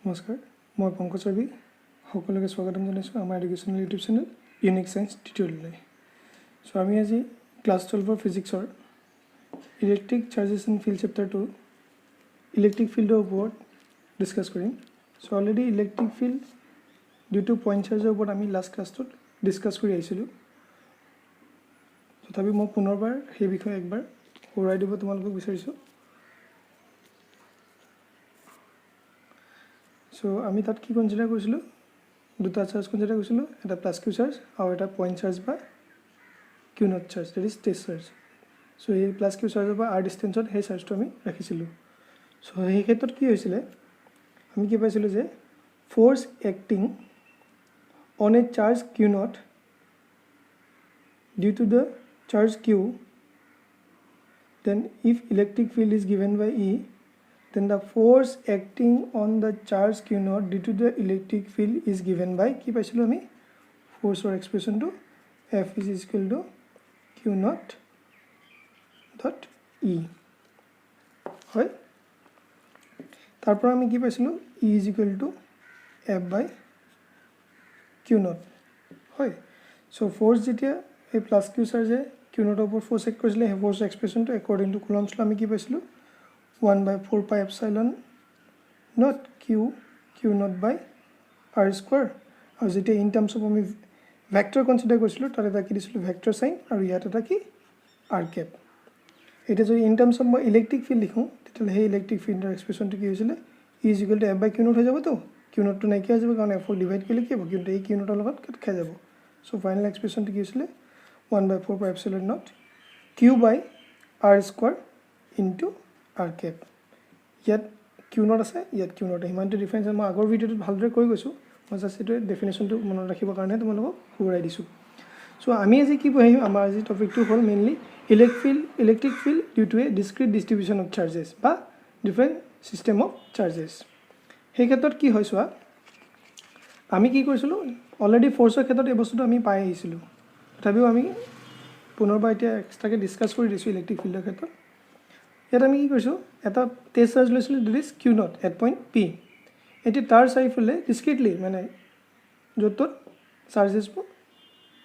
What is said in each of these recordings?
নমস্কাৰ মই পংকজ ছবি সকলোকে স্বাগতম জনাইছোঁ আমাৰ educational YouTube channel unique science টিউটোৰিয়েললৈ সো আমি আজি ক্লাস 12 ফিজিক্সৰ electric charges and field chapter 2 electric ফিল্ডৰ ওপৰত ডিসকাস কৰিম so already electric field due to point চাৰ্জৰ ওপৰত আমি লাষ্ট ক্লাছটোত ডিসকাস কৰি আহিছিলোঁ তথাপি মই পুনৰবাৰ সেই বিষয়ে একবাৰ সোঁৱৰাই দিব তোমালোকক বিচাৰিছোঁ So, আমি তাত কি কনসিডাৰ কৰিছিলোঁ দুটা চাৰ্জ কনসিডাৰ কৰিছিলোঁ এটা প্লাস কিউ চাৰ্জ আৰু এটা পইণ্ট চাৰ্জ বা Q not charge that is test charge so এই প্লাস কিউ চাৰ্জৰ পৰা আৰ ডিষ্টেন্সত সেই চাৰ্জটো আমি ৰাখিছিলোঁ সো সেই ক্ষেত্ৰত কি হৈছিলে আমি কি পাইছিলোঁ যে force acting on a charge q not due to the charge q then if electric field is given by E then the force acting on the charge q naught due to the electric field is given by কি পাইছিলো আমি force or expression to F is equal to q naught dot E হয় তারপর আমি কি পাইছিলো E is equal to F by q naught হয় so force যেতিয়া এই প্লাস q চার্জে q naught উপর force এক কৰিছিলে সেই force expression to according to Coulomb's law আমি কি পাইছিলো 1 by 4 pi epsilon not q naught by r square और जेटे in terms of আমি vector consider কৰিছিলো তাৰে এটা কি দিছিলো vector sign আৰু ইয়াত এটা কি r cap এটা যদি in terms of মই ইলেক্ট্ৰিক ফিল্ড লিখো তেতিয়ালে সেই ইলেক্ট্ৰিক ফিল্ডৰ এক্সপ্ৰেছনটো কি হৈছিলে E = F by q naught হৈ যাব তো q naught টো নাইকিয়া হৈ যাব কাৰণ f ডিভাইড কৰিলে কি হ'ব কিন্তু এই q naught ৰ লগত কাট খাই যাব সো ফাইনাল এক্সপ্ৰেছনটো কি হৈছিলে 1 by 4 pi epsilon naught q by r square into r cap ইয়াত q naught আছে ইয়াত q naught হিমানটো ডিফাৰেন্স মই আগৰ ভিডিওত ভালদৰে কৈ গৈছো মই জাস্ট এটো ডেফিনেশনটো মনত ৰাখিবৰ কাৰণে তোমালোকক ঘূৰাই দিছো সো আমি আজি কি পঢ়িম আমাৰ আজি টপিকটো হ'ল mainly electric field due to a discrete distribution of charges বা ডিফাৰেন্ট সিস্টেম অফ চাৰ্জেস সেই ক্ষেত্ৰত কি হয় সোৱা আমি কি কৰিছিলো অলৰেডি ফোৰ্সৰ ক্ষেত্ৰত এই বস্তুটো আমি পাই আহিছিলো তথাপিও আমি পুনৰবাৰ এতিয়া এক্সট্ৰাকে ডিসকাস কৰি দিছো ইলেক্ট্ৰিক ফিল্ডৰ ক্ষেত্ৰত ইয়াত আমি কি কৰিছো এটা টেষ্ট চাৰ্জ লৈছিলো দিছ q naught at point p এটি তাৰ চাৰিফালে ডিসক্ৰিটলি মানে য'ত চাৰ্জেস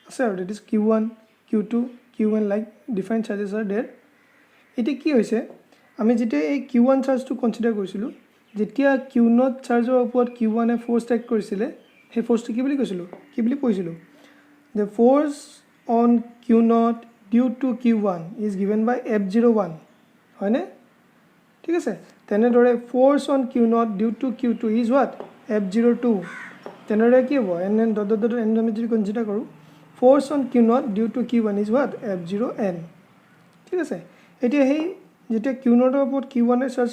আছে আৰু this q1 q2 q1 like different charges are there এটি কি হৈছে আমি যেতিয়া এই q1 চাৰ্জটো কনসিডাৰ কৰিছিলো যেতিয়া q naught চাৰ্জৰ ওপৰত q1 এ ফোৰ্স টেক কৰিছিলে সেই ফোৰ্সটো কি বুলি কৈছিলো কি বুলি কৈছিলো the force on q naught due to q1 is given by f01 হয় নে ঠিক আছে তেনেদৰে force on q naught due to q2 is what f02 তেনেদৰে কি হ'ব n আমি যদি কনসিডাৰ কৰো force on q naught due to q1 is what f0n ঠিক আছে এতিয়া হেই যেতিয়া q naught ৰ ওপৰত q1 এৰ চাৰ্জ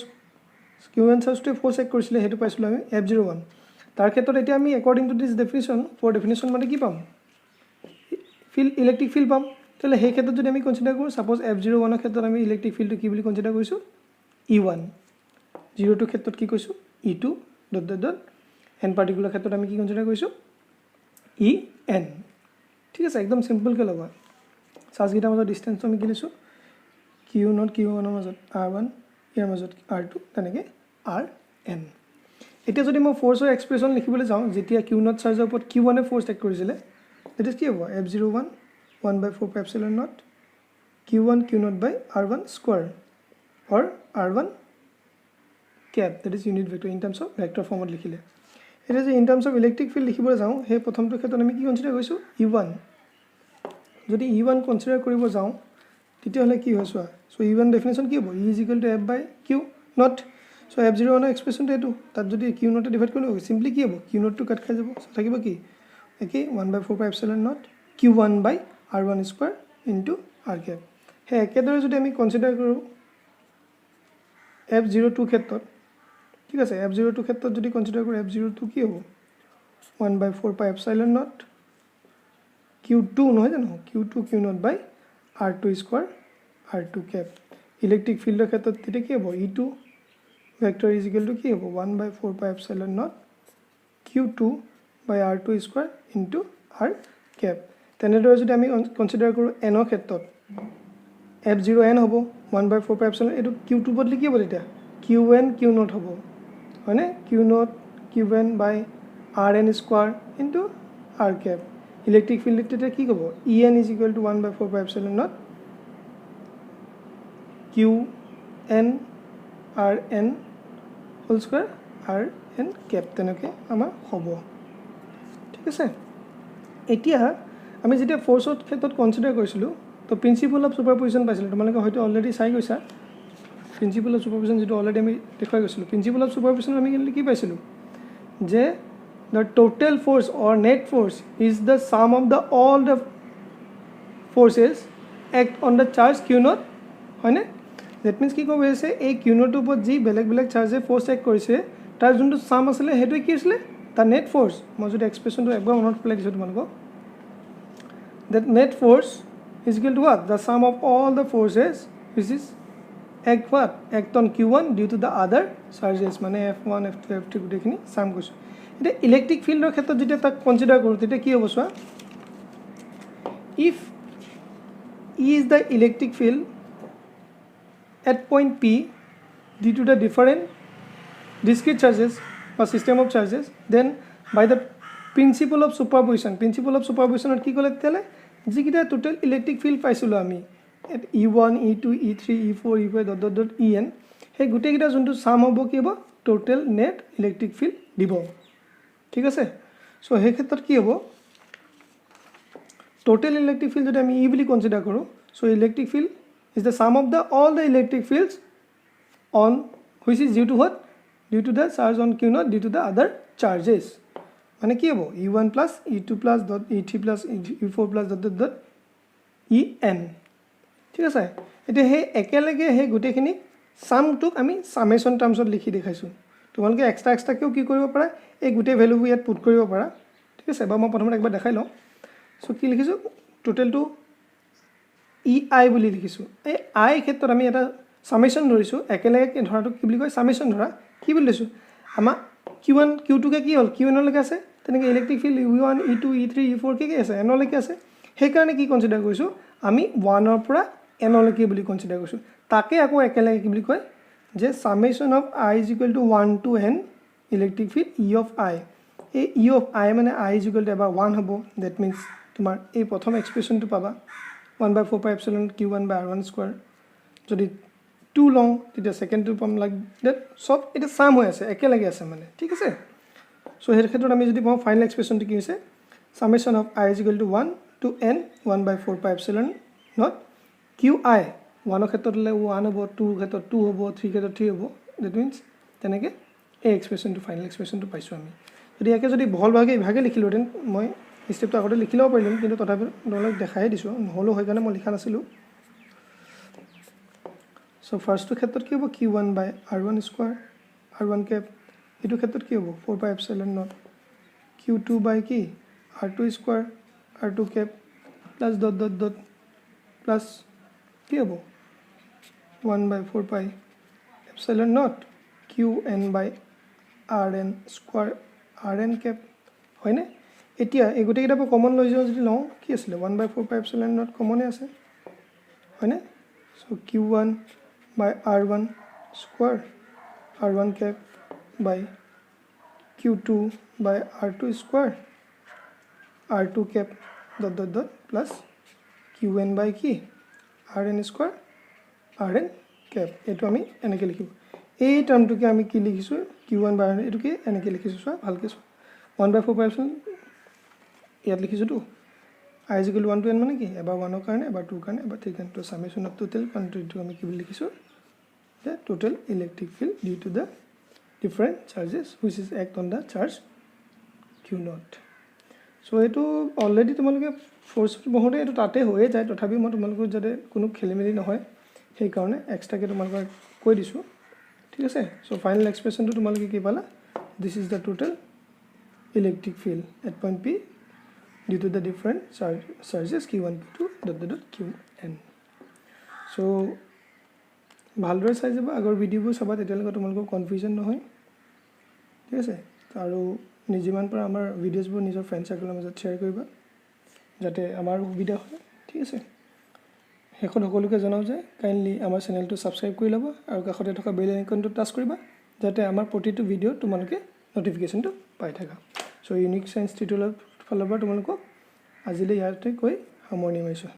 q1 চাৰ্জটো ফোৰ্স এক কৰিছিলে হেতু পাইছিলো আমি f01 তাৰ ক্ষেত্ৰত এতিয়া আমি according to this definition for definition মানে কি পাম ফিল্ড ইলেক্ট্ৰিক ফিল্ড পাম তাহলে সেই ক্ষেত্ৰত যদি আমি কনসিডাৰ কৰো সাপোজ f01 ৰ ক্ষেত্ৰত আমি ইলেক্ট্ৰিক ফিল্ডটো কি বুলি কনসিডাৰ কৰিছো E1 02 ক্ষেত্ৰত কি কৈছো E2 dot dot dot n particular ক্ষেত্ৰত আমি কি কনসিডাৰ কৰিছো En ঠিক আছে একদম সিম্পল কে লগা চাৰ্জ গিটাৰ মাজৰ ডিসটেন্স আমি কি লৈছো q0 q1 ৰ মাজত r1 ইয়াৰ মাজত r2 তেনেকে rn এতিয়া যদি মই ফোৰ্সৰ এক্সপ্ৰেছন লিখিবলৈ যাওঁ যেতিয়া q0 চাৰ্জৰ ওপৰত q1 এ ফোৰ্স টেক কৰিছিলে দ্যাট ইজ কি হ'ব f01 1 by 4 pi epsilon naught q1 q0 by r1 square or r1 cap that is unit vector in terms of vector form লিখিলে এটা যে in terms of electric field লিখিবলৈ যাওঁ সেই প্ৰথমটো ক্ষেত্ৰত আমি কি কনসিডাৰ কৰিছো e1 যদি e1 কনসিডাৰ কৰিব যাওঁ তেতিয়া হলে কি হয় সোৱা সো e1 ডেফিনেশন কি হ'ব e = f by q naught so f01 ৰ এক্সপ্ৰেছনটো এটো তাত যদি q naught ডিভাইড কৰিলে সিম্পলি কি হ'ব q naught টো কাট খাই যাব সো থাকিব কি একে 1 by 4 pi epsilon naught q1 by r1 square into r cap হে একেদৰে যদি আমি কনসিডাৰ কৰো f02 ক্ষেত্ৰত ঠিক আছে f02 ক্ষেত্ৰত যদি কনসিডাৰ কৰো f02 কি হ'ব 1 by 4 pi epsilon naught q2 নহয় জানো q2 q0 by r2 square r2 cap electric ফিল্ডৰ ক্ষেত্ৰত তেতিয়া কি হ'ব e2 vector is equal to কি হ'ব 1 by 4 pi epsilon naught q2 by r2 square into r cap তেনেদৰে যদি আমি কনসিডাৰ কৰো n ৰ ক্ষেত্ৰত f0n হ'ব 1 by 4 pi epsilon এটো q2 বদলি কি হ'ব তেতিয়া qn q0 হ'ব হয়নে q0 Qn by Rn square into r cap. Electric field তেতিয়া কি ক'ব En is equal to 1 by 4 pi epsilon naught Qn Rn whole square Rn cap তেনেকৈ আমাৰ হ'ব ঠিক আছে এতিয়া আমি যেতিয়া ফ'ৰ্চৰ ক্ষেত্ৰত কনচিডাৰ কৰিছিলোঁ তো প্ৰিন্সিপল অফ ছুপাৰপজিশ্যন পাইছিলোঁ তোমালোকে হয়তো অলৰেডি চাই গৈছা প্ৰিন্সিপল অফ ছুপাৰপজিশ্যন যেটো অলৰেডি আমি দেখুৱাই গৈছিলোঁ প্ৰিন্সিপল অফ ছুপাৰপজিশ্যন আমি কি পাইছিলোঁ যে the total force or net force is the sum of the all the forces act on the charge q naught হয়নে that means কি ক'ব হৈছে এই q naught ওপৰত যি বেলেগ বেলেগ চাৰ্জে ফ'ৰ্চ এক্ট কৰিছে তাৰ যোনটো সাম আছিলে সেইটো কি আছিলে the net force মই যদি এক্সপ্ৰেছনটো একবাৰ মনত পেলাই দিছোঁ তোমালোকক that net force is equal to what the sum of all the forces which is act what act on q1 due to the other charges মানে f1 f2 f3 গুটেখিনি সাম কৰিছোঁ এটা ইলেক্ট্ৰিক ফিল্ডৰ ক্ষেত্ৰত যেতিয়া তাক কনসিডাৰ কৰোঁ তেতিয়া কি হ'ব চোৱা if E is the electric field at point P due to the different discrete charges or system of charges then by the principle of superposition কি ক'লে তেতিয়ালে যিকিটা টোটাল ইলেক্ট্ৰিক ফিল্ড পাইছিলোঁ আমি at E1 E2 E3 E4 E5 dot En সেই গোটেইকেইটা যোনটো সাম হ'ব কি হ'ব টোটাল নেট ইলেক্ট্ৰিক ফিল্ড দিব ঠিক আছে সো সেই ক্ষেত্ৰত কি হ'ব total electric field যদি আমি E বুলি কনসিডাৰ কৰোঁ so electric field is the sum of the all the electric fields on which is due to what due to the charge on q naught due to the other charges মানে কি হ'ব E1 plus E2 plus dot E3 plus E4 plus dot En ঠিক আছে এতিয়া হে একেলগে হে গুটেখিনি সামটোক আমি সামেশন টার্মছত লিখি দেখাইছো তোমালোকে এক্সট্ৰা কিও কি কৰিব পাৰা এই গুটে ভ্যালুবোৰ ইয়াত পুট কৰিব পাৰা ঠিক আছে বা মই প্ৰথমতে একবাৰ দেখাই লওঁ সো কি লিখিছো টোটালটো EI বুলি লিখিছো এই I ক্ষেত্ৰত আমি এটা সামেশন ধৰিছো একেলগে ধৰাটো কি বুলি কয় সামেশন ধৰা কি বুলি লৈছো আমা Q1 Q2 কে কি হল Q1 লৈকে আছে তেনেকৈ electric field E1 E2 E3 E4 কি আছে N লৈকে আছে সেই কাৰণে কি কনসিডাৰ কৰিছো আমি 1 ৰ পৰা N লৈকে বুলি কনসিডাৰ কৰিছো তাকে আকৌ একেলগে কি বুলি কয় যে summation of I is equal to 1 to N electric field E of I এই E of I মানে I is equal to about 1 হ'ব that means তোমাৰ এই প্ৰথম এক্সপ্ৰেছনটো পাবা 1 by 4 pi epsilon q1 by r1 square যদি 2 লং তেতিয়া সেকেন্ডটো পাম লাইক দ্যাট সব এটা সাম হৈ আছে একেলগে আছে মানে ঠিক আছে সো হেৰ ক্ষেত্ৰত আমি যদি পাওঁ ফাইনাল এক্সপ্ৰেছনটো কি হৈছে summation of I is equal to 1 to N 1 by 4 pi epsilon not qi 1 ক্ষেত্ৰত লে 1 হ'ব 2 ক্ষেত্ৰত 2 হ'ব 3 ক্ষেত্ৰত 3 হ'ব that means তেনেকৈ এই এক্সপ্ৰেছনটো ফাইনাল এক্সপ্ৰেছনটো পাইছো আমি যদি একে যদি বহল ভাগে লিখিলোহেঁতেন মই স্টেপটো আগতে লিখি লব পাৰিম কিন্তু তথাপি তোমালোক দেখাই দিছো নহলো হৈ কাৰণে মই লিখা নাছিলো সো ফাৰ্স্টটো ক্ষেত্ৰত কি হ'ব q1 by r1 square r1 cap এটো ক্ষেত্ৰত কি হ'ব 4 pi epsilon naught q2 by কি r2 square r2 cap plus dot plus কি হ'ব 1 by 4 pi epsilon naught qn by rn square rn cap হয়নে এতিয়া এই গোটেইটা কমন লৈ যাও যদি লওঁ কি আছিল 1 by 4 pi epsilon naught কমনে আছে হয়নে so q1 by r1 square r1 cap by q2 by r2 square r2 cap dot plus qn by কি rn square rn cap এটো আমি এনেকৈ লিখিব এই টার্মটোকে আমি কি লিখিছো q1 by rn এটোকে এনেকৈ লিখিছো সো ভালকৈ 1 by 4 pi epsilon ইয়াত লিখিছো তো I is equal to 1 to N মানে কি এবাৰ 1 ৰ কাৰণে এবাৰ 2 ৰ কাৰণে এবাৰ 3 কাৰণে তো সামেশন অফ টোটাল কোয়ান্টিটি আমি কি বুলি লিখিছো the total electric field due to the different charges which is act on the charge q naught so এটো অলৰেডি তোমালোকে ফোৰ্স বহুতে এটো তাতে হৈয়ে যায় তথাপি মই তোমালোকৰ যাতে কোনো খেলিমেলি নহয় সেই কাৰণে এক্সট্ৰাকে তোমালোকক কৈ দিছো ঠিক আছে so final expression to তোমালোকে কি পালা this is the total electric field at point P due to the different charges q1 q2 dot qn so ভালদৰে চাই যাবা আগৰ ভিডিওবোৰ চাবা তেতিয়ালৈকে তোমালোকৰ কনফিউজন নহয় ঠিক আছে আৰু নিজিমান পৰা আমাৰ ভিডিওছবোৰ নিজৰ ফ্ৰেন্ড সাৰ্কেলৰ মাজত শ্বেয়াৰ কৰিবা যাতে আমাৰ সুবিধা হয় ঠিক আছে হেখন সকলোকে জনাও যে কাইন্ডলি আমাৰ চেনেলটো সাবস্ক্ৰাইব কৰি ল'বা আৰু কাষতে থকা বেল আইকনটো টাচ কৰিবা যাতে আমাৰ প্ৰতিটো ভিডিও তোমালোকে নটিফিকেশ্যনটো পাই থাকা চ' ইউনিক চায়েন্স টিউটৰিয়েলৰ ফালৰ পৰা তোমালোকক আজিলৈ ইয়াতে কৈ সামৰণি মাৰিছোঁ